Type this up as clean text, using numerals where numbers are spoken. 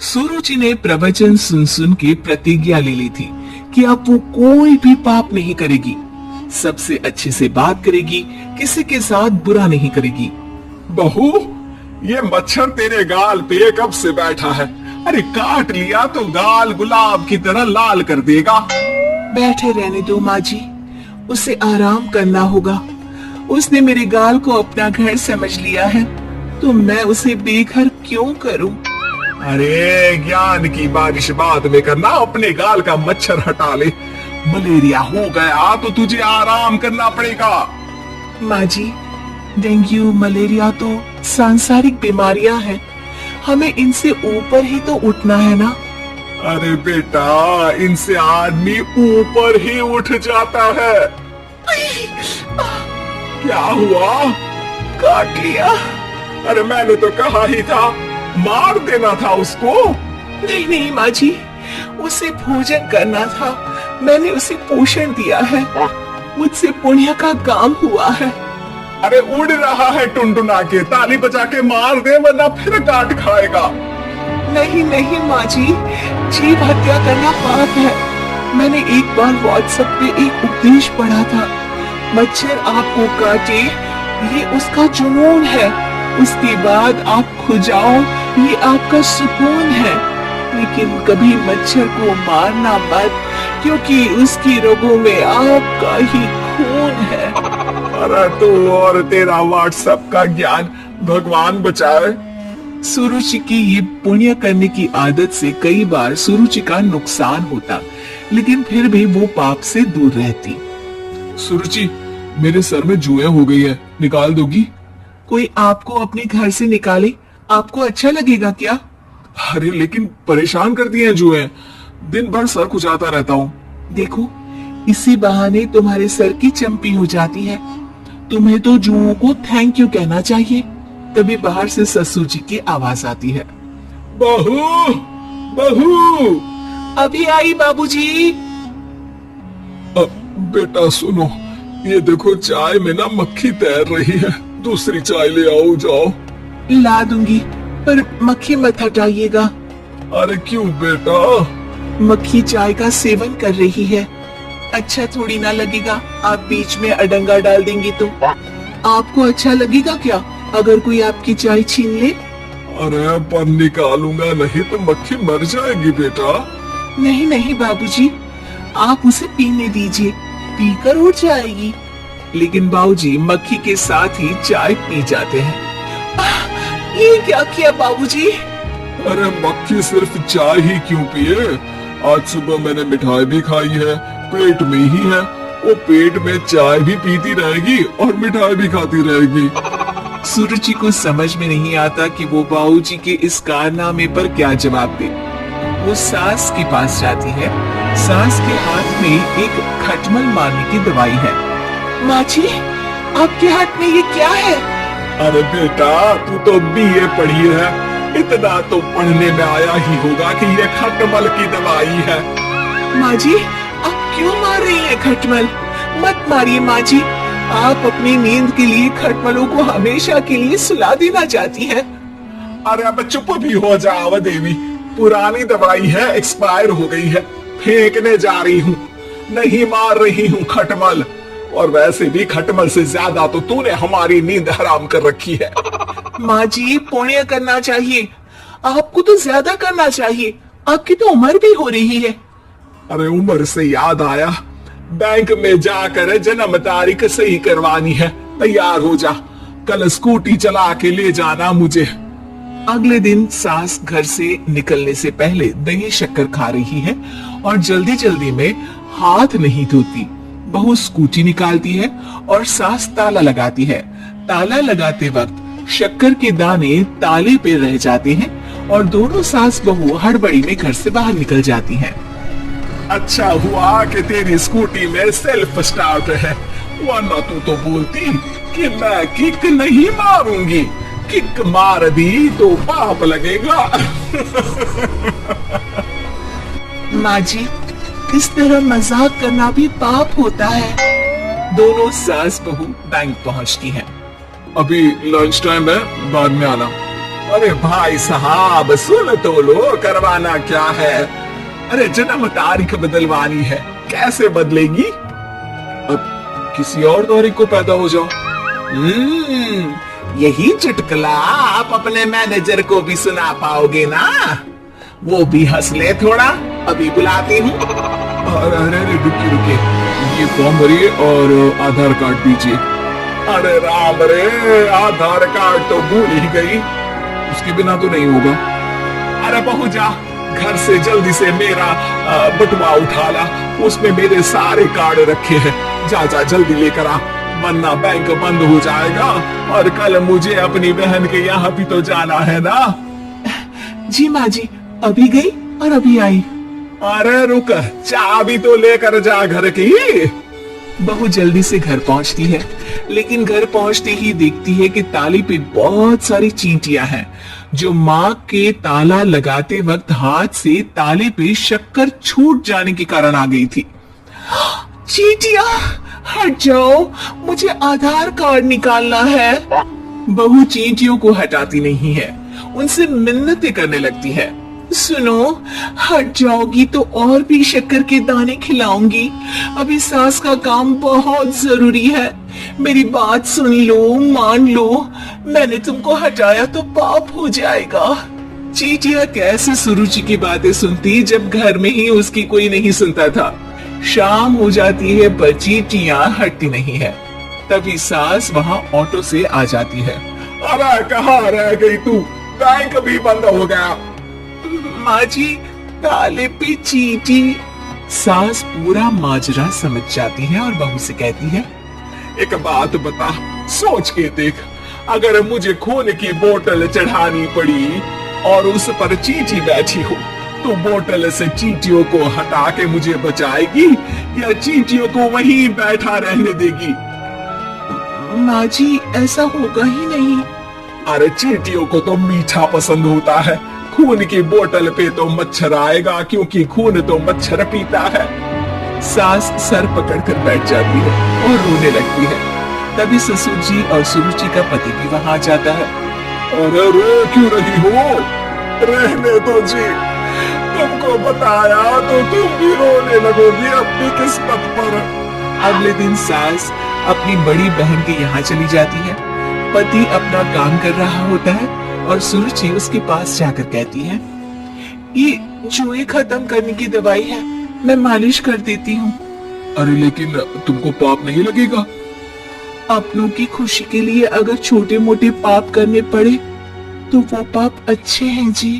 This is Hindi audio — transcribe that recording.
सुरुचि ने प्रवचन सुन सुन के प्रतिज्ञा ले ली थी कि अब वो कोई भी पाप नहीं करेगी, सबसे अच्छे से बात करेगी, किसी के साथ बुरा नहीं करेगी। बहू, ये मच्छर तेरे गाल पे कब से बैठा है? अरे काट लिया तो गाल गुलाब की तरह लाल कर देगा। बैठे रहने दो माँ जी, उसे आराम करना होगा। उसने मेरे गाल को अपना घर समझ लिया है, तो मैं उसे बेघर क्यों करूं? अरे ज्ञान की बारिश बाद में करना, अपने गाल का मच्छर हटा ले। मलेरिया हो गया तो तुझे आराम करना पड़ेगा। माँ जी, डेंगू मलेरिया तो सांसारिक बीमारियां हैं, हमें इनसे ऊपर ही तो उठना है ना। अरे बेटा, इनसे आदमी ऊपर ही उठ जाता है। क्या हुआ? काट लिया। अरे मैंने तो कहा ही था, मार देना था उसको। नहीं नहीं माँ जी, उसे भोजन करना था, मैंने उसे पोषण दिया है, मुझसे पुण्य का काम हुआ है। अरे उड़ रहा है टुनटुना के, ताली बजा के मार दे वरना फिर काट खाएगा। नहीं नहीं माँ जी, जीव हत्या करना पाप है। मैंने एक बार व्हाट्सएप पे एक उपदेश पढ़ा था, मच्छर आपको काटे ये उसका जुनून है, उसके बाद आप खो जाओ ये आपका सुकून है। लेकिन कभी मच्छर को मारना मत, क्योंकि उसकी रगों में आपका ही खून है। अरे तू और तेरा व्हाट्सएप का ज्ञान, भगवान बचाए। सुरुचि की ये पुण्य करने की आदत से कई बार सुरुचि का नुकसान होता, लेकिन फिर भी वो पाप से दूर रहती। सुरुचि, मेरे सर में जुएं हो गई है, निकाल दोगी? कोई आपको अपने घर से निकाले, आपको अच्छा लगेगा क्या? अरे लेकिन परेशान कर दिए हैं जुएं, दिन भर सर खुजाता रहता हूँ। देखो, इसी बहाने तुम्हारे सर की चंपी हो जाती है। तुम्हें तो जुओं को थैंक यू कहना चाहिए। तभी बाहर से ससुर जी की आवाज आती है, बहू बहू। अभी आई बाबूजी। बेटा सुनो, ये देखो चाय में ना मक्खी तैर रही है, दूसरी चाय ले आओ जाओ। ला दूंगी, पर मक्खी मत हटाइएगा। अरे क्यों बेटा? मक्खी चाय का सेवन कर रही है, अच्छा थोड़ी ना लगेगा। आप बीच में अडंगा डाल देंगी तो आपको अच्छा लगेगा क्या अगर कोई आपकी चाय छीन ले? अरे पर निकालूंगा नहीं तो मक्खी मर जाएगी बेटा। नहीं नहीं बाबूजी, आप उसे पीने दीजिए, पीकर उड़ जाएगी। लेकिन बाबूजी मक्खी के साथ ही चाय पी जाते हैं। ये क्या किया बाबूजी? अरे मक्खी सिर्फ चाय ही क्यों पिए, आज सुबह मैंने मिठाई भी खाई है, पेट में ही है, वो पेट में चाय भी पीती रहेगी और मिठाई भी खाती रहेगी। सुरुचि को समझ में नहीं आता कि वो बाबूजी के इस कारनामे पर क्या जवाब दे। वो सास के पास जाती है, सास के हाथ में एक खटमल मारने की दवाई है। माँ जी, आपके हाथ में ये क्या है? अरे बेटा, तू तो बीए पढ़ी है, इतना तो पढ़ने में आया ही होगा कि ये खटमल की दवाई है। माँ जी, आप क्यों मार रही हैं खटमल? मत मारिए माँ जी, आप अपनी नींद के लिए खटमलों को हमेशा के लिए सुला देना चाहती हैं। अरे अब चुप भी हो जाओ देवी, पुरानी दवाई है, एक्सपायर हो गई है, फेंकने जा रही हूँ, नहीं मार रही हूँ खटमल। और वैसे भी खटमल से ज्यादा तो तूने हमारी नींद हराम कर रखी है। माँ जी, पुण्य करना चाहिए, आपको तो ज्यादा करना चाहिए, आपकी तो उम्र भी हो रही है। अरे उम्र से याद आया, बैंक में जाकर जन्म तारीख सही करवानी है, तैयार हो जा, कल स्कूटी चला के ले जाना मुझे। अगले दिन सास घर से निकलने से पहले दही शक्कर खा रही है और जल्दी जल्दी में हाथ नहीं धोती। बहू स्कूटी निकालती है और सास ताला लगाती है। ताला लगाते वक्त शक्कर के दाने ताले पे रह जाते हैं और दोनों सास बहू हड़बड़ी में घर से बाहर निकल जाती हैं। अच्छा हुआ कि तेरी स्कूटी में सेल्फ स्टार्ट है, वरना तू तो बोलती कि मैं किक नहीं मारूंगी, किक मार दी तो पाप लगेगा। माँ जी, इस तरह मजाक करना भी पाप होता है। दोनों सास बहू बैंक पहुँचती हैं। अभी लंच टाइम है, बाद में आना। अरे भाई साहब सुन तो लो, करवाना क्या है? अरे जन्म तारीख बदलवानी है, कैसे बदलेगी? अब किसी और तारीख को पैदा हो जाओ। यही चुटकुला आप अपने मैनेजर को भी सुना पाओगे ना? वो भी हंस ले थोड़ा, अभी बुलाती हूँ। अरे रुकिए रुकिए, ये फॉर्म भरिए और आधार कार्ड दीजिए। अरे राम रे, आधार कार्ड तो भूल ही गई, उसके बिना तो नहीं होगा। अरे बहू जा, घर से जल्दी से मेरा बटुआ उठा ला, उसमें मेरे सारे कार्ड रखे हैं। जा जा जल्दी लेकर आ, वरना बैंक बंद हो जाएगा और कल मुझे अपनी बहन के यहाँ भी तो जाना है ना। जी माँ जी, अभी गई और अभी आई। अरे रुक, चाबी तो लेकर जा घर की। बहू जल्दी से घर पहुंचती है, लेकिन घर पहुंचते ही देखती है कि ताले पे बहुत सारी चींटियां हैं, जो माँ के ताला लगाते वक्त हाथ से ताले पे शक्कर छूट जाने के कारण आ गई थी। चींटियां हट जाओ, मुझे आधार कार्ड निकालना है। बहू चींटियों को हटाती नहीं है, उनसे मिन्नतें करने लगती है। सुनो, हट जाओगी तो और भी शक्कर के दाने खिलाऊंगी। अभी सास का काम बहुत जरूरी है, मेरी बात सुन लो, मान लो। मैंने तुमको हटाया तो पाप हो जाएगा। चींटियां कैसे सुरुचि की बातें सुनती जब घर में ही उसकी कोई नहीं सुनता था। शाम हो जाती है पर चींटियां हटती नहीं है। तभी सास वहां ऑटो से आ जाती है। अरे कहाँ रह गई तू? बैंक भी बंद हो गया। माँ जी, ताले पे चींटी। सास पूरा माजरा समझ जाती है और बहू से कहती है, एक बात बता, सोच के देख, अगर मुझे खून की बोतल चढ़ानी पड़ी और उस पर चींटी बैठी हो, तो बोतल से चींटियों को हटा के मुझे बचाएगी या चींटियों को वहीं बैठा रहने देगी? माँ जी, ऐसा होगा ही नहीं। अरे चींटियों को तो मीठा पसंद होता है, खून की बोतल पे तो मच्छर आएगा, क्योंकि खून तो मच्छर पीता है। सास सर पकड़कर बैठ जाती है और रोने लगती है। तभी ससुर जी और सुरुचि का पति भी वहां आ जाता है। अरे रो क्यों रही हो? रहने दो जी, तुमको बताया तो तुम भी रोने लगोगी अपनी किस्मत पर। अगले दिन सास अपनी बड़ी बहन के यहाँ चली जाती है। पति अपना काम कर रहा होता है और सुरुचि उसके पास जाकर कहती है, ये जुए खत्म करने की दवाई है, मैं मालिश कर देती हूँ। अरे लेकिन तुमको पाप नहीं लगेगा? अपनों की खुशी के लिए अगर छोटे मोटे पाप करने पड़े तो वो पाप अच्छे हैं जी।